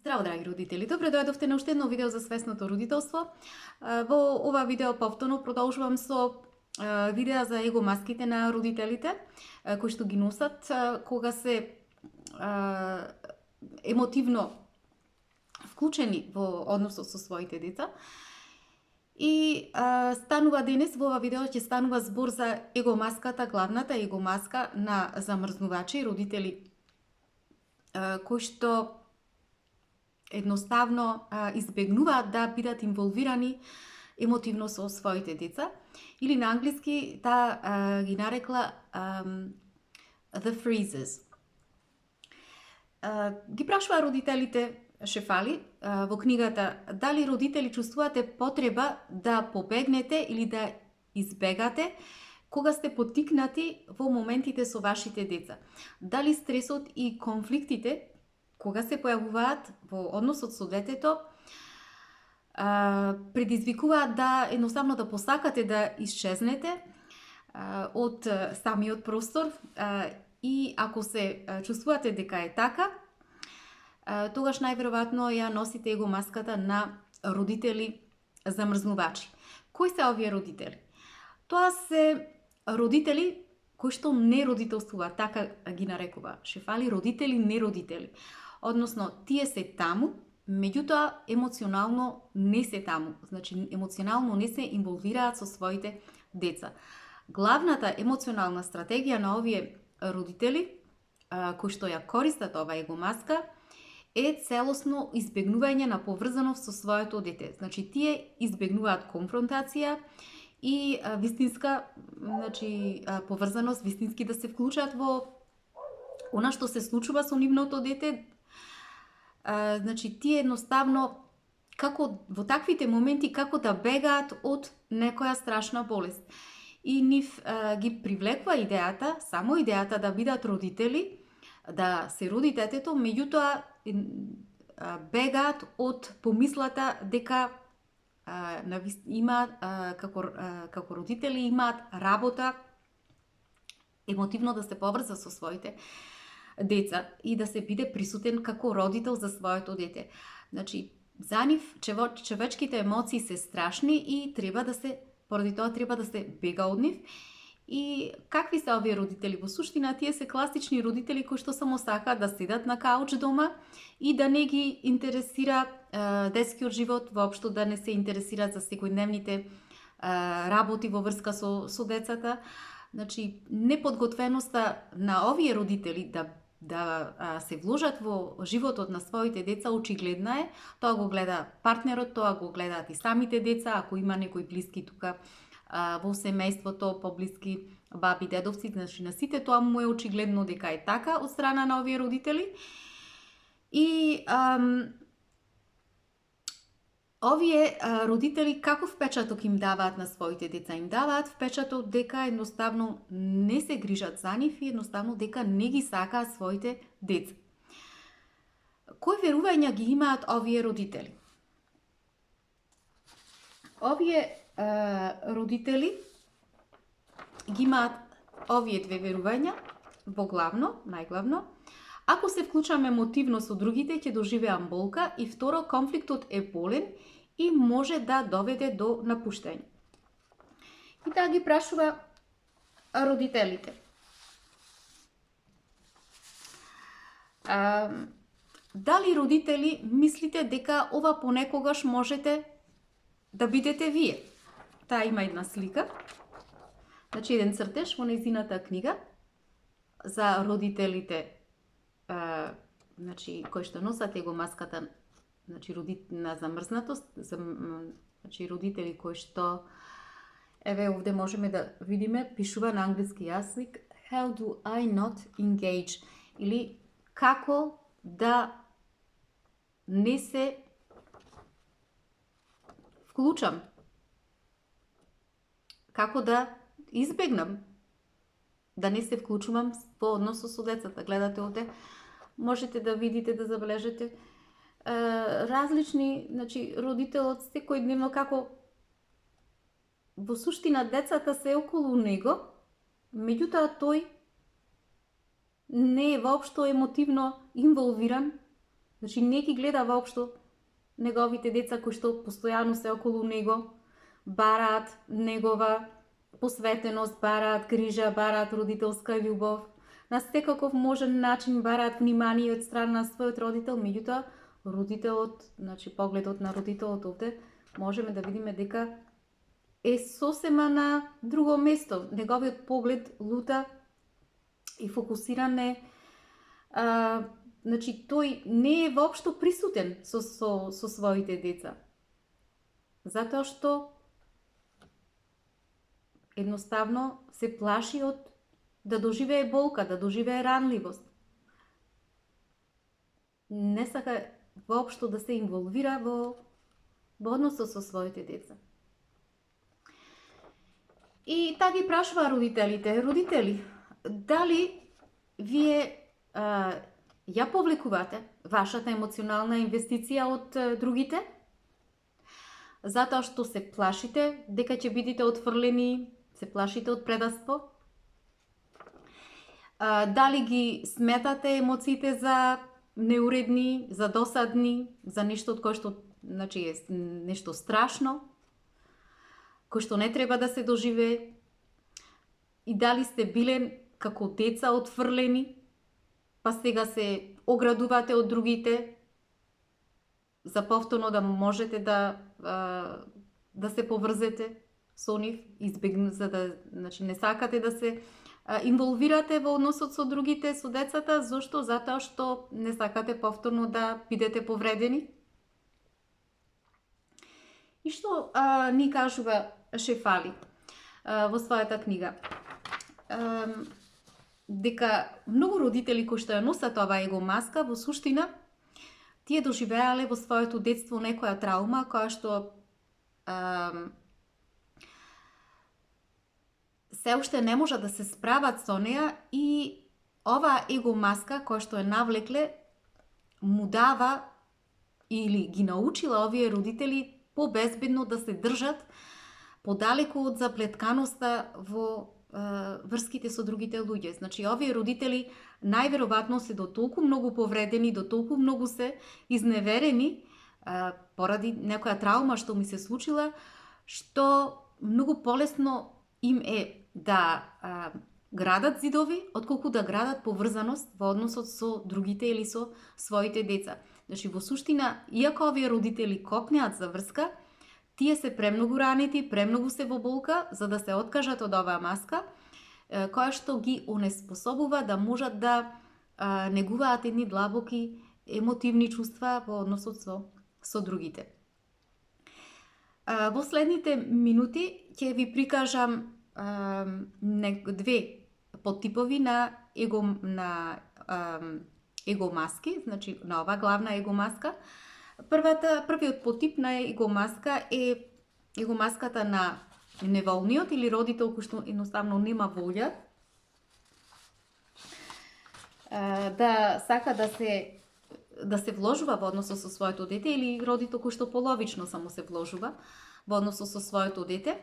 Здраво, драги родители! Добре дојдовте на уште едно видео за свесното родителство. Во ова видео повторно продолжувам со видеа за его маските на родителите, кои што ги носат кога се емотивно вклучени во односот со своите деца. И станува денес во ова видео ќе станува збор за его маската, главната его маска на замрзнувачи, родители кои што едноставно избегнуваат да бидат инволвирани емотивно со своите деца. Или на англиски таа ги нарекла the freezes. Ги прашува родителите Шефали во книгата дали родители чувствувате потреба да побегнете или да избегате кога сте поттикнати во моментите со вашите деца. Дали стресот и конфликтите кога се појавуваат во односот со детето, предизвикуваат да едноставно да посакате да исчезнете од самиот простор и ако се чувствувате дека е така, тогаш најверојатно ја носите его маската на родители замрзнувачи. Кои се овие родители? Тоа се родители кои што не родителствуваат, така ги нарекува Шефали, родители не родители. Односно, тие се таму, меѓутоа емоционално не се таму. Значи, емоционално не се инволвираат со своите деца. Главната емоционална стратегија на овие родители, кои што ја користат ова его маска, е целосно избегнување на поврзаност со своето дете. Значи, тие избегнуваат конфронтација и вистинска, значи, поврзаност, вистински да се вклучат во она што се случува со нивното дете. Значи, тие едноставно, како во таквите моменти, како да бегаат од некоја страшна болест. И нив ги привлекува идејата, само идејата да бидат родители, да се роди детето, меѓутоа бегаат од помислата дека како родители имаат работа емотивно да се поврза со своите деца и да се биде присутен како родител за своето дете. Значи, за нив човечките емоции се страшни и поради тоа треба да се бега од нив. И какви се овие родители? Во суштина, тие се класични родители кои што само сакаат да седат на кауч дома и да не ги интересира детскиот живот, воопшто да не се интересираат за секојдневните работи во врска со децата. Значи, неподготвеноста на овие родители да се вложат во животот на своите деца очигледна е. Тоа го гледа партнерот, тоа го гледаат и самите деца, ако има некои блиски тука во семејството, поблиски баби, дедовци, значи на сите тоа му е очигледно дека е така од страна на овие родители. И овие родители каков впечаток им даваат на своите деца? Им даваат впечаток дека едноставно не се грижат за нив и едноставно дека не ги сакаат своите деца. Кои верувања ги имаат овие родители? Овие родители ги имаат овие две верувања, најглавно. Ако се вклучам емотивно со другите, ќе доживеам болка и второ, конфликтот е болен и може да доведе до напуштање. И таа ги прашува родителите. Дали родители мислите дека ова понекогаш можете да бидете вие? Таа има една слика, значи еден цртеж во нејзината книга за родителите, значи кои што носат его маската, значи на замрзнатост, значи родители кои што, еве овде можеме да видиме, пишува на англиски јазик How do I not engage? Или како да не се вклучам, како да избегнам да не се вклучувам во односот со децата. Гледате овде, можете да видите, да забележите различни, значи родителот секојдневно како во суштина децата се околу него, меѓутоа тој не е воопшто емотивно инволвиран Значи не ги гледа воопшто неговите деца кои што постојано се околу него, бараат негова посветеност, бараат грижа, бараат родителска љубов. На секаков можен начин бараат внимание од страна на својот родител, меѓутоа родителот, значи погледот на родителот овде можеме да видиме дека е сосема на друго место. Неговиот поглед лута и фокусиран е, значи тој не е воопшто присутен со своите деца. Затоа што едноставно се плаши од да доживее болка, да доживее ранливост. Не сака воопшто да се инволвира во односот со своите деца. И така ги прашува родителите: родители, дали вие ја повлекувате вашата емоционална инвестиција од другите? Затоа што се плашите дека ќе бидете отфрлени, се плашите од предавство? Дали ги сметате емоциите за неуредни, за досадни, за нешто од кое што, значи, е нешто страшно, кој што не треба да се доживее? И дали сте биле како деца отфрлени, па сега се оградувате од другите, за повторно да можете да се поврзете со нив, за да, значи, не сакате да се инволвирате во односот со другите, со децата. Зошто? Затоа што не сакате повторно да бидете повредени. И што ни кажува Шефали во својата книга? Дека многу родители кои што ја носат оваа его маска, во суштина тие доживеале во своето детство некоја траума која што се уште не можат да се справат со неа, и оваа его маска која што е навлекле му дава или ги научила овие родители побезбедно да се држат подалеку од заплетканоста во врските со другите луѓе. Значи, овие родители најверојатно се до толку многу повредени, до толку многу се изневерени поради некоја траума што ми се случила, што многу полесно им е да градат зидови, отколку да градат поврзаност во односот со другите или со своите деца. Значи, во суштина, иако овие родители копнеат за врска, тие се премногу ранети, премногу се во болка, за да се откажат од оваа маска, која што ги онеспособува да можат да негуваат едни длабоки емотивни чувства во односот со другите. Во следните минути ќе ви прикажам две подтипови на его маски, значи на оваа главна его маска. Првиот подтип на его маска е его маската на неволниот или родител кој што едноставно нема волја да сака да се вложува во односот со своето дете, или родител кој што половично само се вложува во односот со своето дете.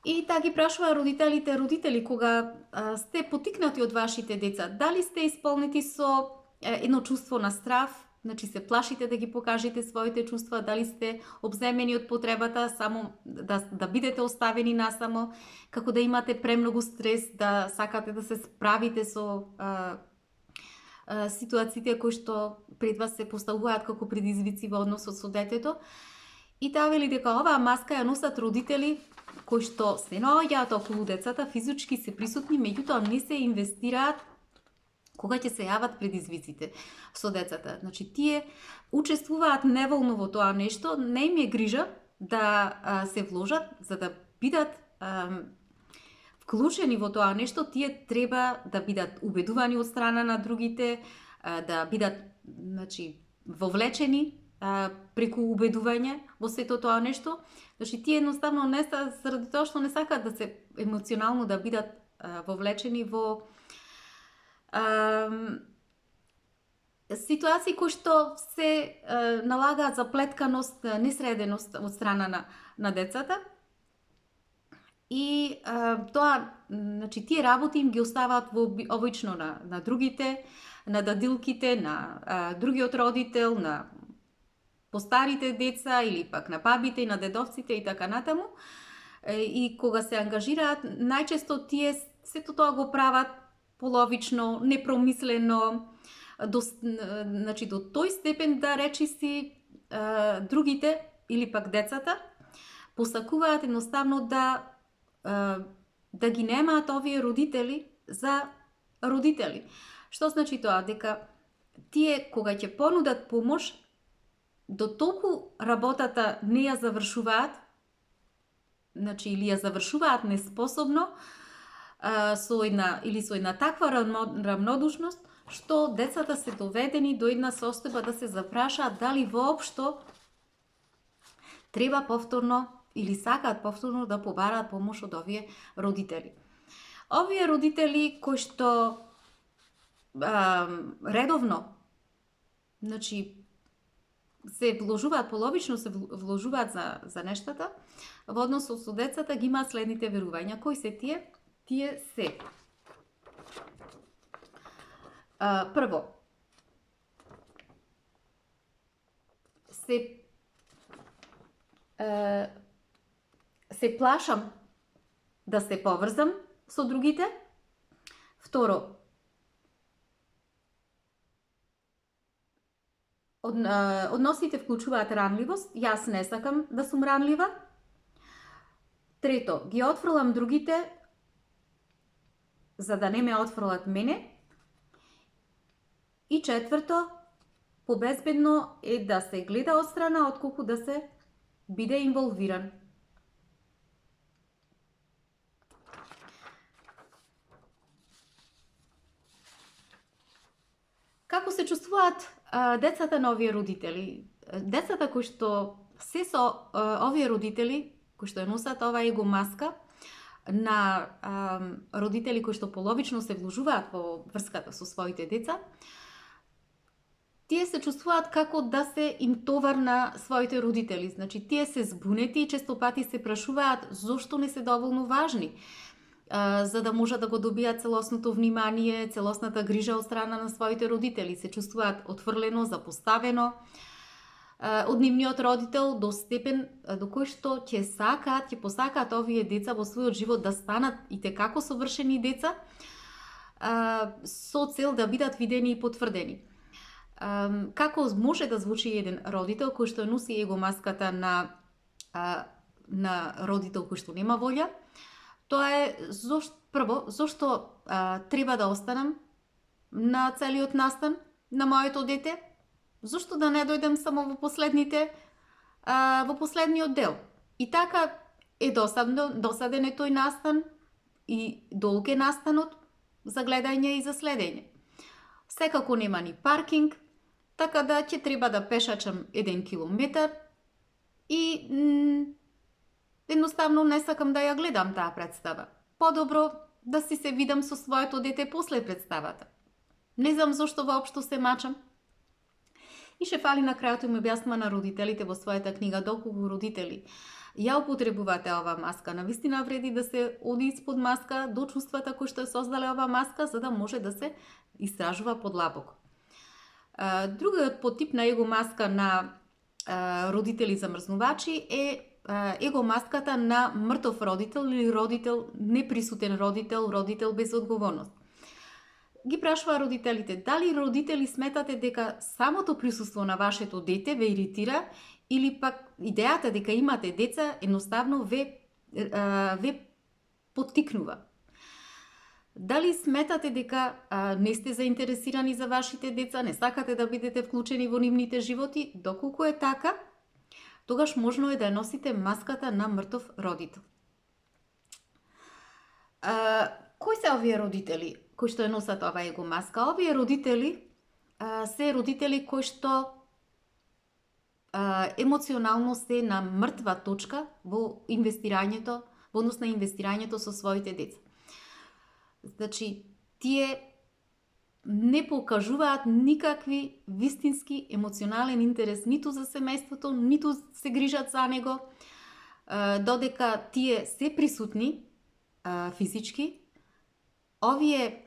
И така ги прашува родителите: родители, кога сте потикнати од вашите деца, дали сте исполнети со едно чувство на страв? Значи, се плашите да ги покажете своите чувства, дали сте обземени од потребата само да бидете оставени насамо, како да имате премногу стрес, да сакате да се справите со ситуациите кои што пред вас се поставуваат како предизвици во односот со детето. И таа вели дека оваа маска ја носат родители кои што се наоѓаат околу децата, физички се присутни, меѓутоа не се инвестираат кога ќе се јават предизвиците со децата. Значи, тие учествуваат неволно во тоа нешто, не им е грижа да се вложат, за да бидат вклучени во тоа нешто. Тие треба да бидат убедувани од страна на другите, да бидат, значи, вовлечени преку убедување во сето тоа нешто. Значи, тие едноставно не са, заради тоа што не сакаат да се емоционално да бидат вовлечени во ситуации кои што се налагаат заплетканост, несреденост од страна на децата. И тоа, значи, тие работи им ги оставаат обично на другите, на дадилките, на другиот родител, на постарите деца или пак на бабите и на дедовците и така натаму. И кога се ангажираат, најчесто тие сето тоа го прават половично, непромислено, значи до тој степен да речиси другите или пак децата посакуваат едноставно да ги немаат овие родители за родители. Што значи тоа? Дека тие кога ќе понудат помош, до толку работата не ја завршуваат, значи или ја завршуваат неспособно, со една таква рамнодушност, што децата се доведени до една состојба да се запрашаат дали воопшто треба повторно или сакаат повторно да побараат помош од овие родители. Овие родители кои што редовно, значи се вложуваат половично, се вложуваат за нештата, во однос со децата ги имаат следните верувања. Кои се тие? Тие се прво, се плашам да се поврзам со другите. Второ, односите вклучуваат ранливост, јас не сакам да сум ранлива. Трето, ги отфрлам другите за да не ме отфрлат мене. И четврто, побезбедно е да се гледа од страна отколку да се биде инволвиран. Како се чувствуваат децата на овие родители? Децата кои што се со овие родители, кои што ја носат оваа его маска, на родители кои што половично се вложуваат во врската со своите деца, тие се чувствуваат како да се им товар на своите родители. Значи, тие се збунети и често пати се прашуваат зошто не се доволно важни, за да можат да го добијат целосното внимание, целосната грижа од страна на своите родители. Се чувствуваат отфрлено, запоставено од нивниот родител до степен до кој што ќе посакаат овие деца во својот живот да станат и текако совршени деца, со цел да бидат видени и потврдени. Како може да звучи еден родител кој што носи его маската на родител кој што нема волја? Тоа е зошто треба да останам на целиот настан на моето дете? Зошто да не дојдем само во последниот дел? И така е досаден е тој настан и долг е настанот за гледање и за следење. Секако нема ни паркинг, така да ќе треба да пешачам 1 километар и едноставно не сакам да ја гледам таа представа. Подобро да си се видам со своето дете после представата. Не знам зошто воопшто се мачам. И Шефали на крајот им објаснува на родителите во својата книга доколку родители ја употребувате оваа маска. Навистина вреди да се оди испод маска до чувствата кои што ја создале оваа маска, за да може да се истражува подлабоко. Другиот подтип на его маска на родители замрзнувачи е его маската на мртов родител или неприсутен родител без одговорност. Ги прашува родителите, дали родители сметате дека самото присуство на вашето дете ве иритира или пак идејата дека имате деца едноставно ве поттикнува? Дали сметате дека не сте заинтересирани за вашите деца, не сакате да бидете вклучени во нивните животи? Доколку е така, тогаш можно е да ја носите маската на мртов родител. Кои се овие родители кои што ја носат оваа его маска? Овие родители се родители кои што емоционално се на мртва точка во инвестирањето, во однос на инвестирањето со своите деца. Значи, тие не покажуваат никакви вистински емоционален интерес ниту за семејството, ниту се грижат за него, додека тие се присутни физички. Овие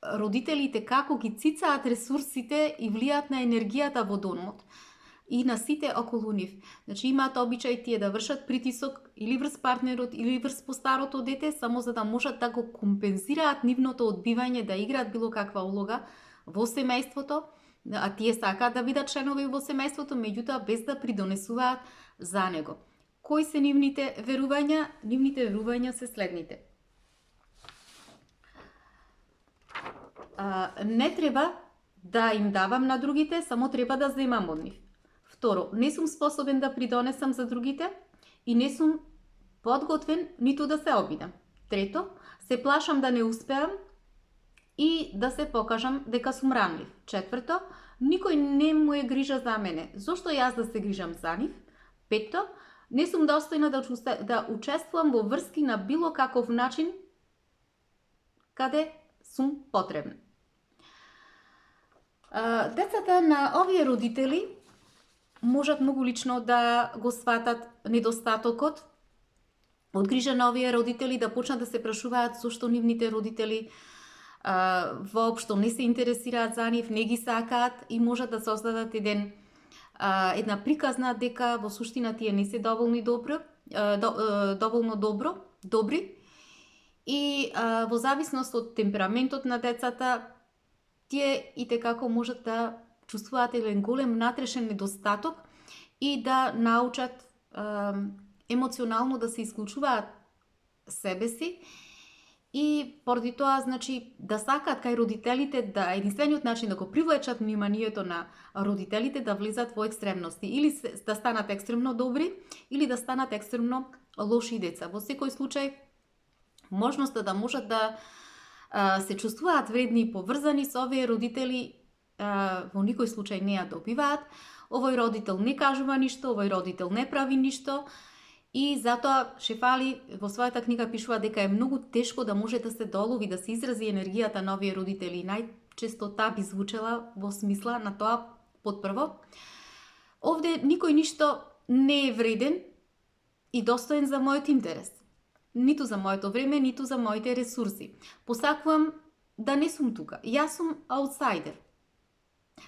родителите како ги цицаат ресурсите и влијаат на енергијата во домот и на сите околу нив. Значи имаат обичај тие да вршат притисок или врз партнерот или врз постарото дете, само за да можат да го компензираат нивното одбивање да играат било каква улога во семејството, а тие сакаат да бидат членови во семејството, меѓутоа без да придонесуваат за него. Кои се нивните верувања? Нивните верувања се следните. Не треба да им давам на другите, само треба да земам од нив. Второ, не сум способен да придонесам за другите и не сум подготвен ниту да се обидам. Трето, се плашам да не успеам и да се покажам дека сум ранлив. Четврто, никој не му е грижа за мене. Зошто јас да се грижам за нив? Петто, не сум достојна да учествувам во врски на било каков начин каде сум потребна. Децата на овие родители можат многу лично да го сватат недостатокот од грижа на овие родители, да почнат да се прашуваат зошто нивните родители воопшто не се интересираат за нив, не ги сакаат и можат да создадат една приказна дека во суштина тие не се доволно добри и во зависност од темпераментот на децата тие итекако можат да чувствуваат еден голем внатрешен недостаток и да научат емоционално да се исклучуваат себе си и поради тоа, значи, да сакаат кај родителите да единствениот начин да го привлечат вниманието на родителите да влизат во екстремности, или да станат екстремно добри, или да станат екстремно лоши деца. Во секој случај, можноста да можат да се чувствуваат вредни и поврзани со овие родители во никој случај не ја добиваат. Овој родител не кажува ништо, овој родител не прави ништо и затоа Шефали во својата книга пишува дека е многу тешко да може да се долови, да се изрази енергијата на овие родители. Најчесто таа би звучела во смисла на тоа потпрво. Овде никој ништо не е вреден и достоен за мојот интерес. Ниту за моето време, ниту за моите ресурси. Посакувам да не сум тука. Јас сум аутсайдер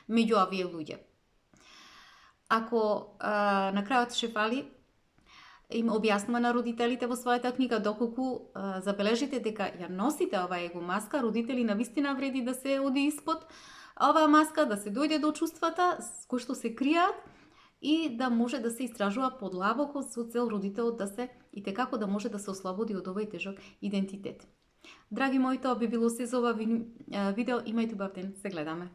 меѓу овие луѓе. Ако на крајот Шефали им објаснува на родителите во својата книга доколку забележите дека ја носите оваа его маска, родители навистина вреди да се оди испод оваа маска, да се дојде до чувствата кои што се кријаат и да може да се истражува подлабоко со цел родителот да се итекако да може да се ослободи од овој тежок идентитет. Драги мои, тоа би било се за ова видео. Имајте убав ден, се гледаме.